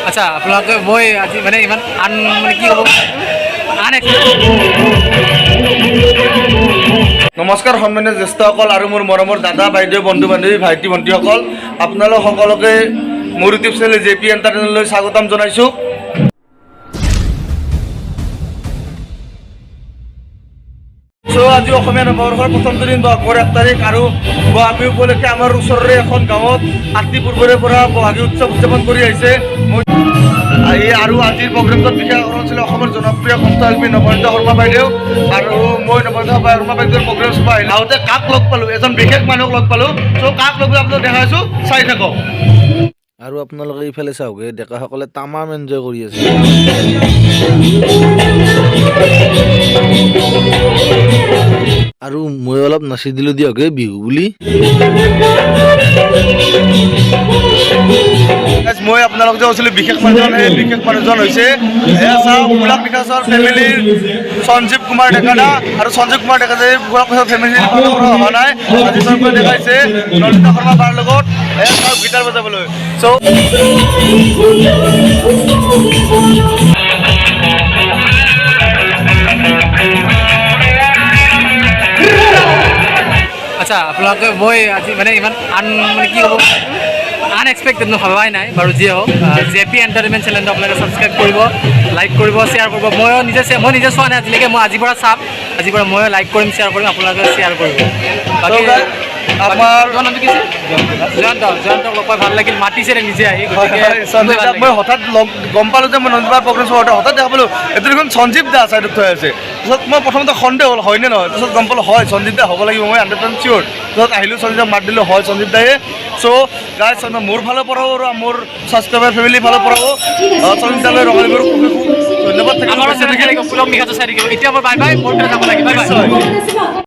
আচ্ছা আপোনালোকে মই আজি মানে ইমান মানে কি হ'ব নমস্কাৰ সন্মানীয় জ্যেষ্ঠসকল আৰু মোৰ মৰমৰ দাদা বাইদেউ বন্ধু বান্ধৱী ভাইটি ভণ্টিসকল, আপোনালোক সকলোকে মোৰ ইউটিউব চেনেল JP এণ্টাৰটেইনমেণ্টলৈ স্বাগতম জনাইছোঁ। আজি অসমীয়া নৱবৰ্ষৰ প্ৰথমটো দিন বহাগৰ 1 তাৰিখ আৰু বহাগী উপলক্ষে আমাৰ ওচৰৰে এখন গাঁৱত আতি পূৰ্বৰে পৰা বহাগী উৎসৱ উদযাপন কৰি আহিছে। আৰু আজিৰ প্ৰগ্ৰেমটোত বিশেষ আকৰ্ষণ আছিলে অসমৰ জনপ্ৰিয় কণ্ঠশিল্পী নৱনীতা শৰ্মা বাইদেউ আৰু মই নৱনীতা শৰ্মা বাইদেউৰ প্ৰগ্ৰেম চাব আহিলোঁ। আহোঁতে কাক লগ পালোঁ, এজন বিশেষ মানুহক লগ পালোঁ। চ' কাক লগ পালোঁ আপোনালোক দেখাইছোঁ, চাই থাকক। আৰু আপোনালোকে ইফালে চাওঁগে, ডেকাসকলে তামাম এনজয় কৰি আছে। আৰু মই অলপ নাচি দিলোঁ দিয়ক বিহু বুলি। মই আপোনালোক যে কৈছিলোঁ বিশেষ মানুহজন, সেই বিশেষ মানুহজন হৈছে গোলাপ বিকাশৰ ফেমিলিৰ সঞ্জীৱ কুমাৰ ডেকাদা। আৰু সঞ্জীৱ কুমাৰ ডেকা যে গোলাপ বিকাশৰ ফেমিলিৰ অহা নাই, আজি চৰকাৰে দেখাইছে নন্দিতা শৰ্মা বাৰ লগত গীটাৰ বজাবলৈ। আচ্ছা আপোনালোকে মই আজি মানে ইমান মানে কি হ'ব আনএক্সপেক্টেড ভবাই নাই বাৰু। যিয়ে হওক JP এণ্টাৰটেইনমেণ্ট চেনেলটো আপোনালোকে ছাবস্ক্ৰাইব কৰিব, লাইক কৰিব, শ্বেয়াৰ কৰিব। মই নিজে চোৱা নাই আজিলৈকে, মই আজিৰ পৰা চাম, আজিৰ পৰা মই লাইক কৰিম, শ্বেয়াৰ কৰিম, আপোনালোকে শ্বেয়াৰ কৰিব। বাকী আমাৰ জয়ন্তক লগ পাই ভাল লাগিল, মাতিছে নিজে আহি। মই হঠাৎ গম পালোঁ যে মই নন্দীবাৰ প্ৰগ্ৰেম চাওঁতে হঠাৎ দেখা পালোঁ এইটো দেখোন সঞ্জীৱ দা ছাইডত থৈ আছে। তাৰপিছত মই প্ৰথমতে সন্দেহ হ'ল হয়নে নহয়, তাৰপিছত গম পালোঁ হয় সঞ্জীৱ দা হ'ব লাগিব, মই 100% চিয়'ৰ। তাৰপিছত আহিলোঁ, সঞ্জীৱ দাক মাত দিলোঁ, হয় সঞ্জীৱ দায়ে। চ' গাইজ মোৰ ফালৰ পৰাও আৰু মোৰ ছাবস্ক্ৰাইবাৰ ফেমিলিৰ ফালৰ পৰাও সঞ্জীৱ দালৈ ৰঙালীবোৰ ধন্যবাদ থাকিব। এতিয়া মই বাই বাই, মোৰ যাব লাগে, বাই বাই।